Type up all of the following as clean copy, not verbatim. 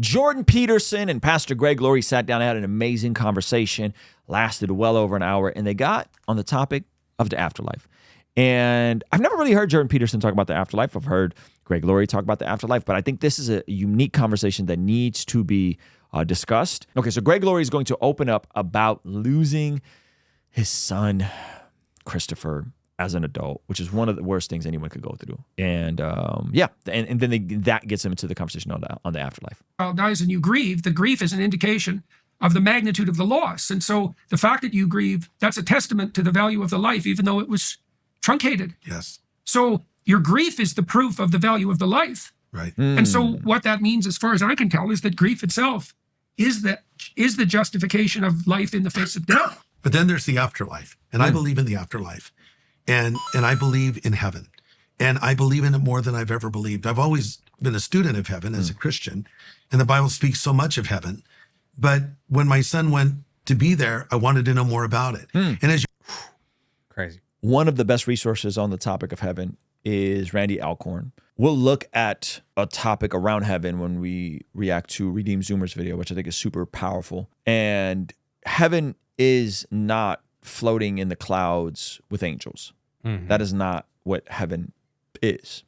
Jordan Peterson and Pastor Greg Laurie sat down and had an amazing conversation, lasted well over an hour, and they got on the topic of the afterlife. And I've never really heard Jordan Peterson talk about the afterlife. I've heard Greg Laurie talk about the afterlife, but I think this is a unique conversation that needs to be discussed. Okay, so Greg Laurie is going to open up about losing his son, Christopher, as an adult, which is one of the worst things anyone could go through. And and then that gets him into the conversation on the afterlife. Child dies and you grieve. The grief is an indication of the magnitude of the loss. And so the fact that you grieve, that's a testament to the value of the life, even though it was truncated. Yes. So your grief is the proof of the value of the life. Right. And so what that means, as far as I can tell, is that grief itself is the justification of life in the face of death. But then there's the afterlife. And I believe in the afterlife. And I believe in heaven. And I believe in it more than I've ever believed. I've always been a student of heaven as a Christian. And the Bible speaks so much of heaven. But when my son went to be there, I wanted to know more about it. And as Crazy. One of the best resources on the topic of heaven is Randy Alcorn. We'll look at a topic around heaven when we react to Redeem Zoomer's video, which I think is super powerful. And heaven is not floating in the clouds with angels. That is not what heaven is.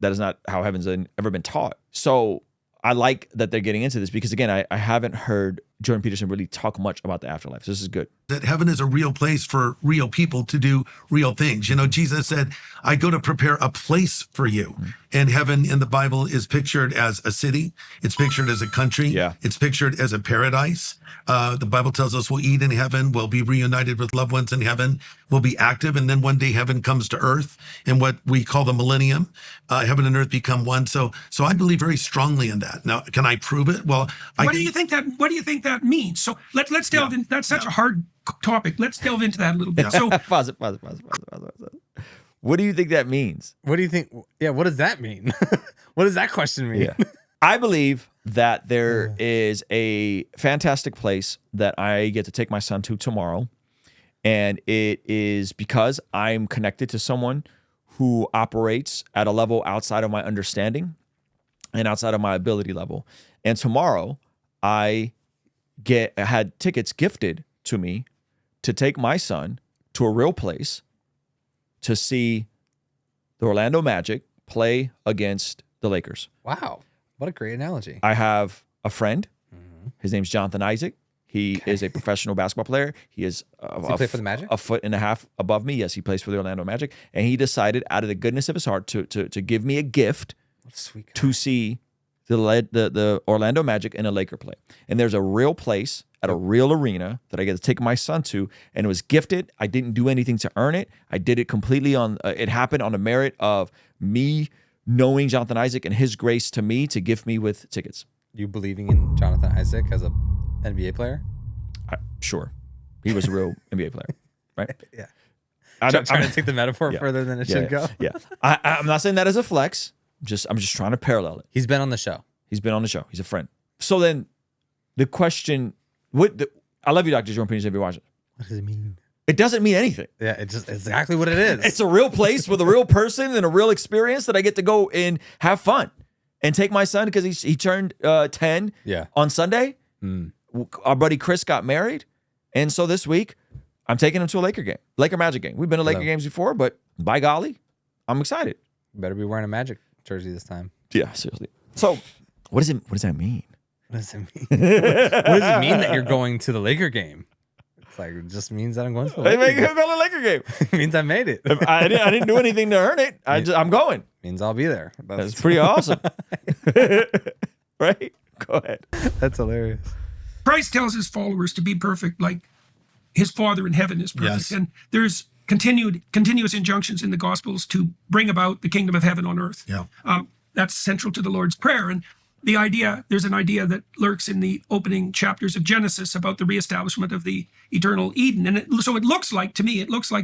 That is not how heaven's ever been taught. So I like that they're getting into this because, again, I haven't heard Jordan Peterson really talk much about the afterlife. So this is good. that heaven is a real place for real people to do real things. You know, Jesus said, I go to prepare a place for you. And heaven in the Bible is pictured as a city. It's pictured as a country. Yeah. It's pictured as a paradise. The Bible tells us we'll eat in heaven. We'll be reunited with loved ones in heaven. We'll be active. And then one day heaven comes to earth in what we call the millennium. Heaven and earth become one. So I believe very strongly in that. Now, can I prove it? Well, what do you think that means? So let's delve in. That's such a hard topic. Let's delve into that a little bit. So Pause it. What do you think that means? What do you think? Yeah, what does that mean? What does that question mean? Yeah. I believe that there is a fantastic place that I get to take my son to tomorrow. And it is because I'm connected to someone who operates at a level outside of my understanding and outside of my ability level. And tomorrow I had tickets gifted to me to take my son to a real place to see the Orlando Magic play against the Lakers. Wow. What a great analogy. I have a friend. His name's Jonathan Isaac. He is a professional basketball player. He is Does he play for the Magic? a foot and a half above me. Yes, he plays for the Orlando Magic. And he decided out of the goodness of his heart to give me a gift What a sweet guy. to see the Orlando Magic and a Laker play. And there's a real place at a real arena that I get to take my son to, and it was gifted. I didn't do anything to earn it. I did it completely on, it happened on the merit of me knowing Jonathan Isaac and his grace to me to gift me with tickets. You believing in Jonathan Isaac as a NBA player? Sure. He was a real NBA player, right? Yeah. I'm Trying to take the metaphor further than it should go. Yeah. I'm not saying that as a flex. I'm just trying to parallel it. He's been on the show. He's been on the show. He's a friend. So then the question, I love you, Dr. Jordan Peterson, if you're watching. What does it mean? It doesn't mean anything. Yeah, it's just exactly what it is. It's a real place with a real person and a real experience that I get to go and have fun and take my son because he turned 10 on Sunday. Our buddy Chris got married. And so this week, I'm taking him to a Laker Magic game. We've been to Laker games before, but by golly, I'm excited. You better be wearing a Magic jersey this time. Yeah, seriously. So what does that mean? What does it mean? What does it mean that you're going to the Laker game? It's like, it just means that I'm going to the They Laker make game. him go to the Laker game. It means I made it. I didn't do anything to earn it. I'm going. Means I'll be there. That's pretty awesome. Right? Go ahead. That's hilarious. Christ tells his followers to be perfect like his Father in heaven is perfect. Yes. And there's continuous injunctions in the Gospels to bring about the kingdom of heaven on earth. Yeah. That's central to the Lord's Prayer. And there's an idea that lurks in the opening chapters of Genesis about the reestablishment of the eternal Eden. And so it looks like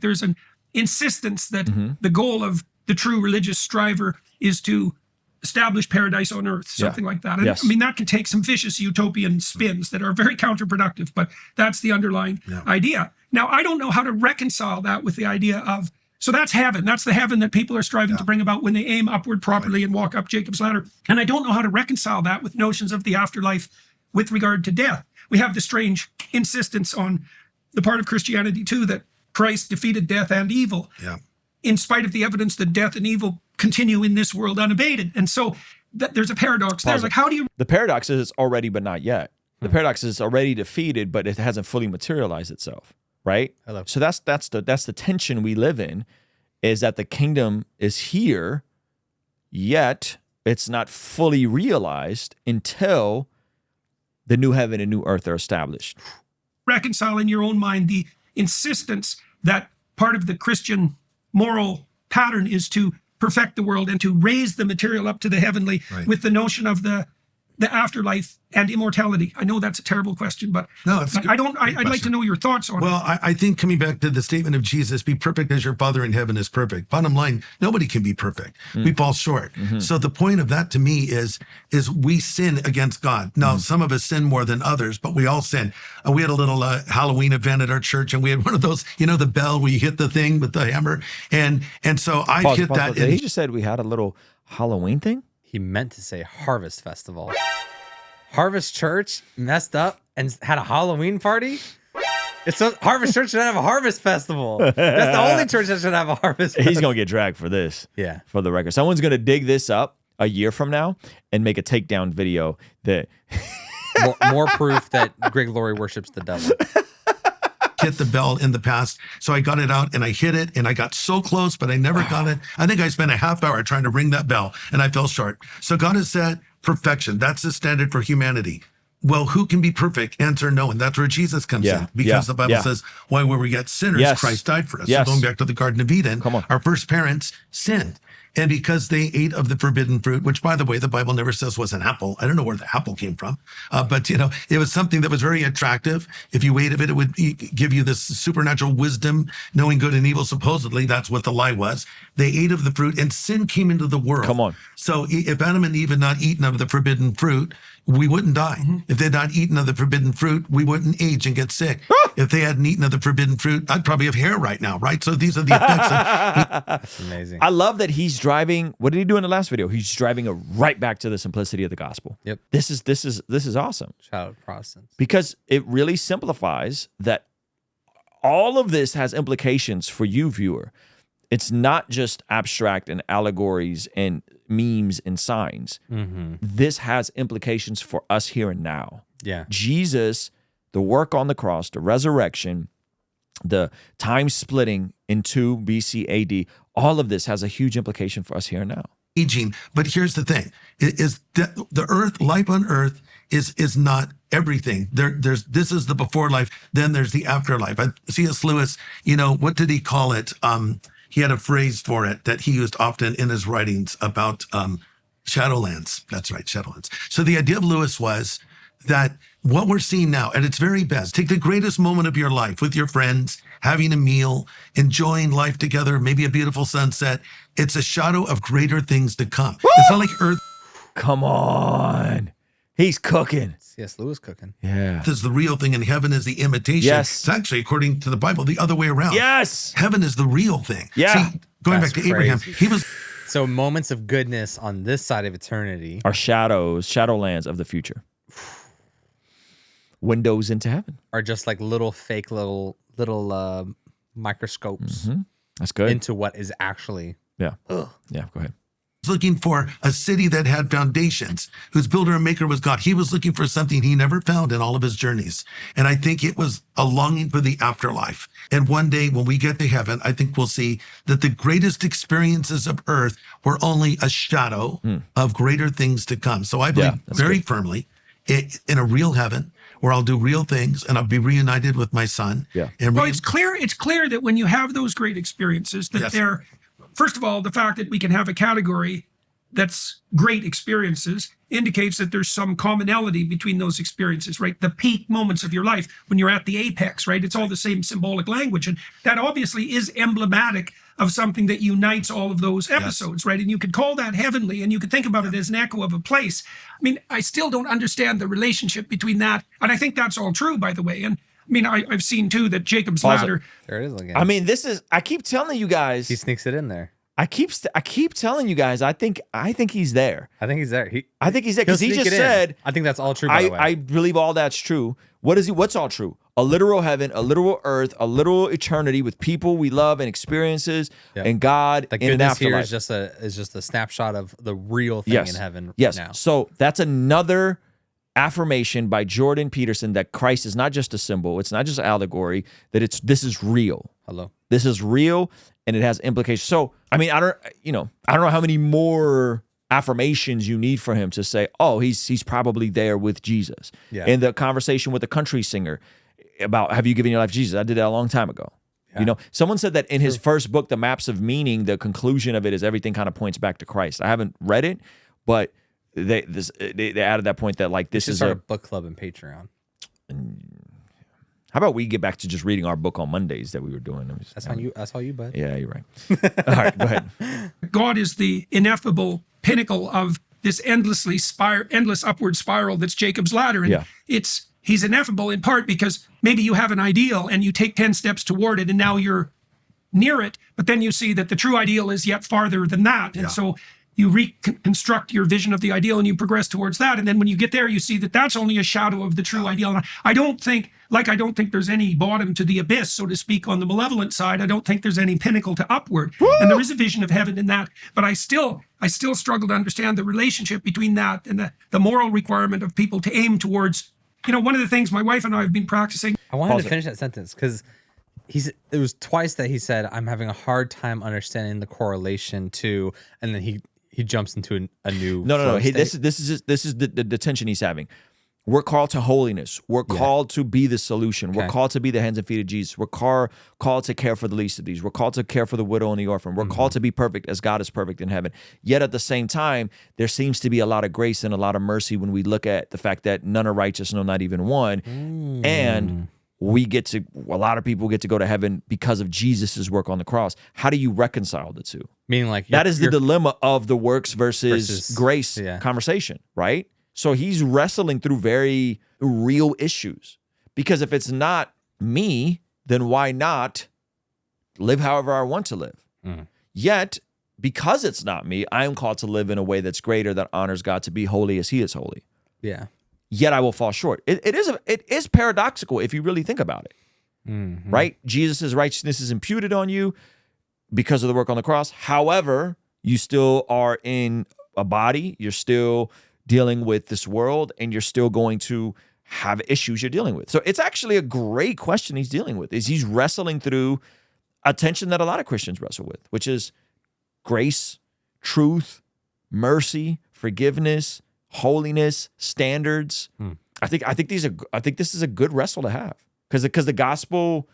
there's an insistence that the goal of the true religious striver is to establish paradise on earth, something like that. And Yes. I mean, that can take some vicious utopian spins that are very counterproductive, but that's the underlying idea. Now, I don't know how to reconcile that with the idea of So that's heaven. That's the heaven that people are striving to bring about when they aim upward properly and walk up Jacob's ladder. And I don't know how to reconcile that with notions of the afterlife with regard to death. We have the strange insistence on the part of Christianity too that Christ defeated death and evil, in spite of the evidence that death and evil continue in this world unabated. And so there's a paradox there. Like, how do you... The paradox is it's already, but not yet. The paradox is it's already defeated, but it hasn't fully materialized itself, right? So that's the tension we live in, is that the kingdom is here, yet it's not fully realized until the new heaven and new earth are established. Reconcile in your own mind the insistence that part of the Christian moral pattern is to perfect the world and to raise the material up to the heavenly, with the notion of the afterlife and immortality. I know that's a terrible question, but no, it's I'd like to know your thoughts on it. Well, I think coming back to the statement of Jesus, be perfect as your Father in heaven is perfect. Bottom line, nobody can be perfect. We fall short. So the point of that to me is we sin against God. Now, some of us sin more than others, but we all sin. We had a little Halloween event at our church, and we had one of those, the bell where you hit the thing with the hammer. And so I hit that. He just said we had a little Halloween thing? He meant to say Harvest Festival. Harvest Church messed up and had a Halloween party? Harvest Church should have a Harvest Festival. That's the only church that should have a Harvest Festival. He's going to get dragged for this. Yeah. For the record. Someone's going to dig this up a year from now and make a takedown video that... more proof that Greg Laurie worships the devil. Hit the bell in the past. So I got it out and I hit it and I got so close, but I never got it. I think I spent a half hour trying to ring that bell and I fell short. So God has said perfection. That's the standard for humanity. Well, who can be perfect? Answer no. And that's where Jesus comes in, because the Bible says, why were we yet sinners? Christ died for us. So going back to the Garden of Eden, our first parents sinned. And because they ate of the forbidden fruit, which, by the way, the Bible never says was an apple. I don't know where the apple came from. But, it was something that was very attractive. If you ate of it, it would give you this supernatural wisdom, knowing good and evil. Supposedly, that's what the lie was. They ate of the fruit and sin came into the world. Come on. So if Adam and Eve had not eaten of the forbidden fruit, we wouldn't die. If they'd not eaten of the forbidden fruit, we wouldn't age and get sick. If they hadn't eaten of the forbidden fruit, I'd probably have hair right now, right? So these are the effects. That's amazing. I love that he's driving. What did he do in the last video? He's driving right back to the simplicity of the gospel. Yep. This is awesome. Shout out Protestants. Because it really simplifies that all of this has implications for you, viewer. It's not just abstract and allegories and memes and signs. This has implications for us here and now. Yeah. Jesus, the work on the cross, the resurrection, the time splitting in 2 BC AD, all of this has a huge implication for us here and now. Aging. But here's the thing, is that the earth, life on earth is not everything. This is the before life, then there's the afterlife. C.S. Lewis, what did he call it? He had a phrase for it that he used often in his writings about Shadowlands. That's right, Shadowlands. So the idea of Lewis was that what we're seeing now at its very best, take the greatest moment of your life with your friends, having a meal, enjoying life together, maybe a beautiful sunset. It's a shadow of greater things to come. Woo! It's not like earth. Come on. He's cooking. C.S. Lewis cooking. Yeah. This is the real thing and heaven is the imitation. Yes. It's actually, according to the Bible, the other way around. Yes. Heaven is the real thing. Yeah. See, going That's back to Abraham, he was... So moments of goodness on this side of eternity are shadowlands of the future. Windows into heaven. Are just like little fake little microscopes That's good. into what is actually. Yeah. Yeah, go ahead. Looking for a city that had foundations, whose builder and maker was God. He was looking for something he never found in all of his journeys. And I think it was a longing for the afterlife. And one day when we get to heaven, I think we'll see that the greatest experiences of earth were only a shadow of greater things to come. So I believe very firmly in a real heaven where I'll do real things and I'll be reunited with my son. Yeah. And Well, it's clear that when you have those great experiences, that they're, first of all, the fact that we can have a category that's great experiences indicates that there's some commonality between those experiences, right? The peak moments of your life when you're at the apex, right? It's all the same symbolic language. And that obviously is emblematic of something that unites all of those episodes, right? And you could call that heavenly and you could think about it as an echo of a place. I mean, I still don't understand the relationship between that. And I think that's all true, by the way. And mean, I've seen too that Jacob's Pause it. ladder. There it is again. I mean, I keep telling you guys. He sneaks it in there. I keep telling you guys. I think he's there. I think he's there. I think he's there because he He'll just sneak it in. said. I think that's all true, by the way. I believe all that's true. What's all true? A literal heaven, a literal earth, a literal eternity with people we love and experiences, and God the in an goodness here afterlife. is just a snapshot of the real thing in heaven Yes. now. So that's another affirmation by Jordan Peterson that Christ is not just a symbol. It's not just an allegory. That this is real. Hello. This is real, and it has implications. So I mean, I don't know how many more affirmations you need for him to say, oh, he's probably there with Jesus. Yeah. In the conversation with the country singer about have you given your life to Jesus? I did that a long time ago. Yeah. You know, someone said that in his first book, The Maps of Meaning, the conclusion of it is everything kind of points back to Christ. I haven't read it, but they added that point that like this is start a book club and Patreon. How about we get back to just reading our book on Mondays that we were doing? That's on you. That's all you, bud. Yeah, you're right. All right, go ahead. God is the ineffable pinnacle of this endless upward spiral that's Jacob's ladder. And he's ineffable in part because maybe you have an ideal and you take 10 steps toward it and now you're near it, but then you see that the true ideal is yet farther than that. And so you reconstruct your vision of the ideal and you progress towards that. And then when you get there, you see that that's only a shadow of the true ideal. And I don't think there's any bottom to the abyss, so to speak, on the malevolent side. I don't think there's any pinnacle to upward. Woo! And there is a vision of heaven in that. But I still struggle to understand the relationship between that and the moral requirement of people to aim towards, one of the things my wife and I have been practicing. I wanted to finish that sentence because it was twice that he said, I'm having a hard time understanding the correlation to, and then he jumps into a new no. This is the tension he's having. We're called to holiness. We're called to be the solution. We're called to be the hands and feet of Jesus. We're called to care for the least of these. We're called to care for the widow and the orphan. We're called to be perfect as God is perfect in heaven. Yet at the same time, there seems to be a lot of grace and a lot of mercy when we look at the fact that none are righteous, no, not even one. And a lot of people get to go to heaven because of Jesus's work on the cross. How do you reconcile the two? Meaning like that is the dilemma of the works versus grace conversation, right? So he's wrestling through very real issues because if it's not me, then why not live however I want to live? Yet, because it's not me, I am called to live in a way that's greater, that honors God, to be holy as he is holy. Yeah. Yet I will fall short. It is paradoxical if you really think about it, right? Jesus' righteousness is imputed on you because of the work on the cross. However, you still are in a body. You're still dealing with this world, and you're still going to have issues you're dealing with. So it's actually a great question he's dealing with. He's wrestling through a tension that a lot of Christians wrestle with, which is grace, truth, mercy, forgiveness, holiness, standards. I think this is a good wrestle to have because the gospel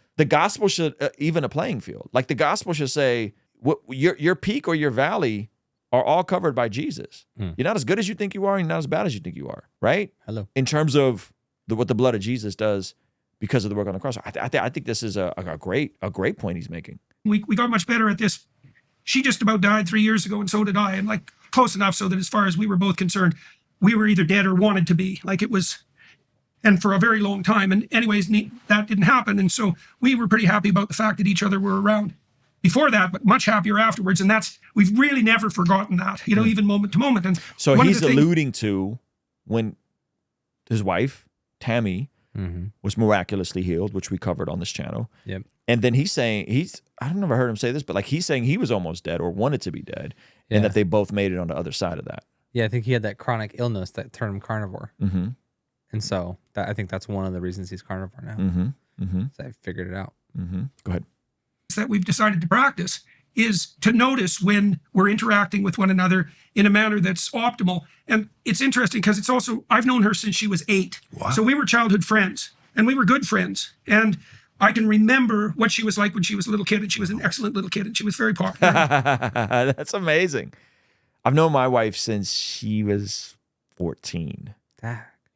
should even a playing field. Like the gospel should say, what your peak or your valley are all covered by Jesus. You're not as good as you think you are, and you're not as bad as you think you are, right? Hello. In terms of what the blood of Jesus does because of the work on the cross. I think this is a great point he's making. We got much better at this. She just about died 3 years ago, and so did I. And like close enough so that as far as we were both concerned, we were either dead or wanted to be. Like it was, and for a very long time. And anyways, that didn't happen. And so we were pretty happy about the fact that each other were around before that, but much happier afterwards. And we've really never forgotten that, even moment to moment. And so he's alluding to when his wife, Tammy, was miraculously healed, which we covered on this channel. Yep. And then he's saying, I've never heard him say this, but like he's saying he was almost dead or wanted to be dead, and that they both made it on the other side of that. Yeah, I think he had that chronic illness that turned him carnivore. And so I think that's one of the reasons he's carnivore now. So I figured it out. Go ahead. That we've decided to practice is to notice when we're interacting with one another in a manner that's optimal. And it's interesting because it's also, I've known her since she was 8. Wow. So we were childhood friends and we were good friends. And I can remember what she was like when she was a little kid, and she was an excellent little kid and she was very popular. That's amazing. I've known my wife since she was 14.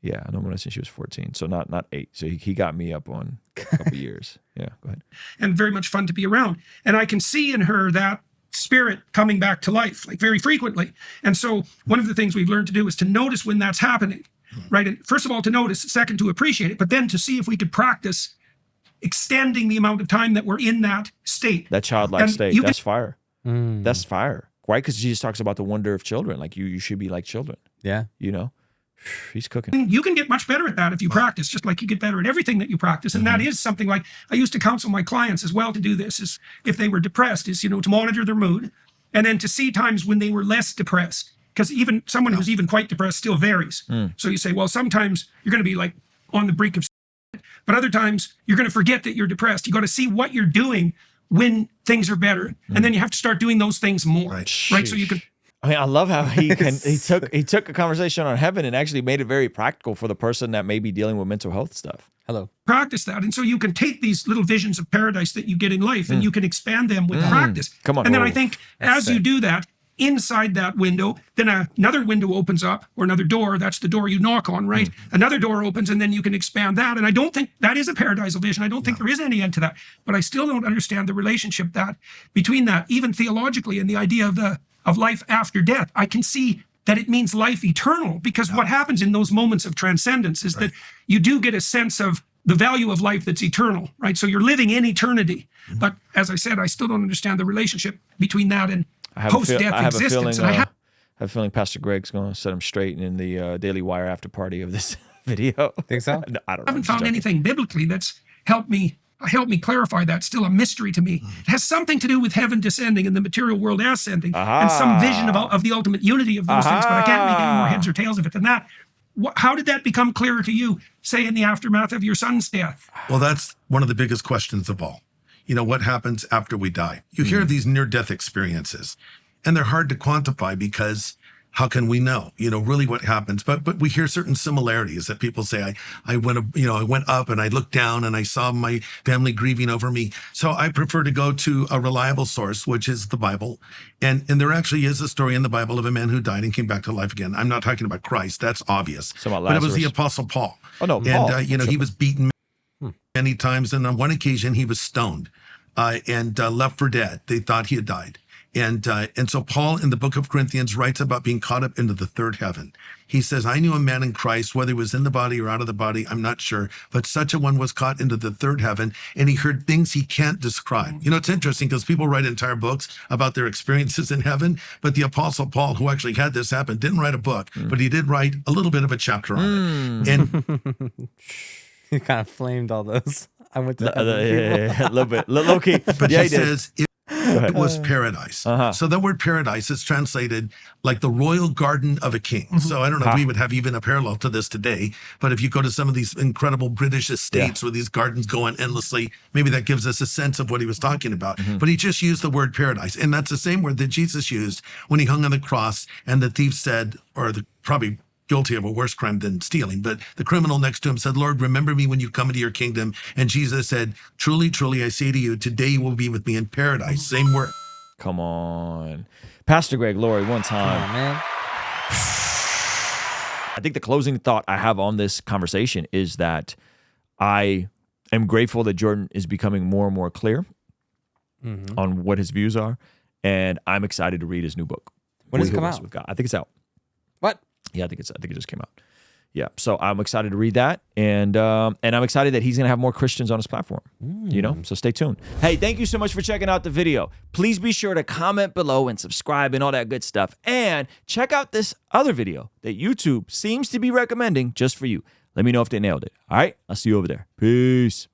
Yeah, I know her since she was 14, so not 8. So he got me up on a couple years. Yeah, go ahead. And very much fun to be around. And I can see in her that spirit coming back to life, like very frequently. And so one of the things we've learned to do is to notice when that's happening, right? And first of all, to notice, second, to appreciate it, but then to see if we could practice extending the amount of time that we're in that state. That childlike And state. you That's fire. That's fire. Right? Because Jesus talks about the wonder of children. Like you should be like children. Yeah. You know? He's cooking. You can get much better at that if you practice, just like you get better at everything that you practice. And that is something like I used to counsel my clients as well to do this, is if they were depressed, is, to monitor their mood and then to see times when they were less depressed. Because even someone who's even quite depressed still varies. So you say, well, sometimes you're going to be like on the brink of, but other times you're going to forget that you're depressed. You got to see what you're doing when things are better. And then you have to start doing those things more. Right. So you can. I mean, I love how he took a conversation on heaven and actually made it very practical for the person that may be dealing with mental health stuff. Hello. Practice that. And so you can take these little visions of paradise that you get in life and you can expand them with practice. Come on. And then I think as you do that, inside that window, then another window opens up, or another door. That's the door you knock on, right? Another door opens, and then you can expand that. And I don't think that is a paradisal vision. I don't think there is any end to that. But I still don't understand the relationship that between that, even theologically, and the idea of life after death. I can see that it means life eternal, because what happens in those moments of transcendence is that you do get a sense of the value of life that's eternal, right? So you're living in eternity. But as I said, I still don't understand the relationship between that and post-death existence. I have a feeling Pastor Greg's going to set him straight in the Daily Wire after party of this video. Think so? No, I don't know. I haven't found anything biblically that's helped me clarify that. Still a mystery to me. It has something to do with heaven descending and the material world ascending, and some vision of the ultimate unity of those things, but I can't make any more heads or tails of it than that. How did that become clearer to you, say, in the aftermath of your son's death? Well, that's one of the biggest questions of all. What happens after we die? You hear of these near-death experiences, and they're hard to quantify because how can we know, really what happens? But we hear certain similarities that people say, I went up and I looked down and I saw my family grieving over me. So I prefer to go to a reliable source, which is the Bible. And there actually is a story in the Bible of a man who died and came back to life again. I'm not talking about Christ. That's obvious. But it was the Apostle Paul. Oh, no, Paul. And, he was beaten many times. And on one occasion, he was stoned and left for dead. They thought he had died. And so Paul in the book of Corinthians writes about being caught up into the third heaven. He says, I knew a man in Christ, whether he was in the body or out of the body, I'm not sure, but such a one was caught into the third heaven, and he heard things he can't describe. It's interesting because people write entire books about their experiences in heaven, but the Apostle Paul, who actually had this happen, didn't write a book, but he did write a little bit of a chapter on it. And He kind of flamed all those. I went to a little bit, low key. But yeah, he says it was paradise. So the word paradise is translated like the royal garden of a king. So I don't know if we would have even a parallel to this today, but if you go to some of these incredible British estates where these gardens go on endlessly, maybe that gives us a sense of what he was talking about. But he just used the word paradise. And that's the same word that Jesus used when he hung on the cross and the thief said, probably guilty of a worse crime than stealing, but the criminal next to him said, Lord, remember me when you come into your kingdom. And Jesus said, truly, truly, I say to you, today you will be with me in paradise. Same word. Come on. Pastor Greg, Laurie, one time. Come on, man. I think the closing thought I have on this conversation is that I am grateful that Jordan is becoming more and more clear on what his views are. And I'm excited to read his new book. When does it come out? With God. I think it's out. What? Yeah, I think it just came out. Yeah, so I'm excited to read that, and I'm excited that he's gonna have more Christians on his platform. So stay tuned. Hey, thank you so much for checking out the video. Please be sure to comment below and subscribe and all that good stuff, and check out this other video that YouTube seems to be recommending just for you. Let me know if they nailed it. All right, I'll see you over there. Peace.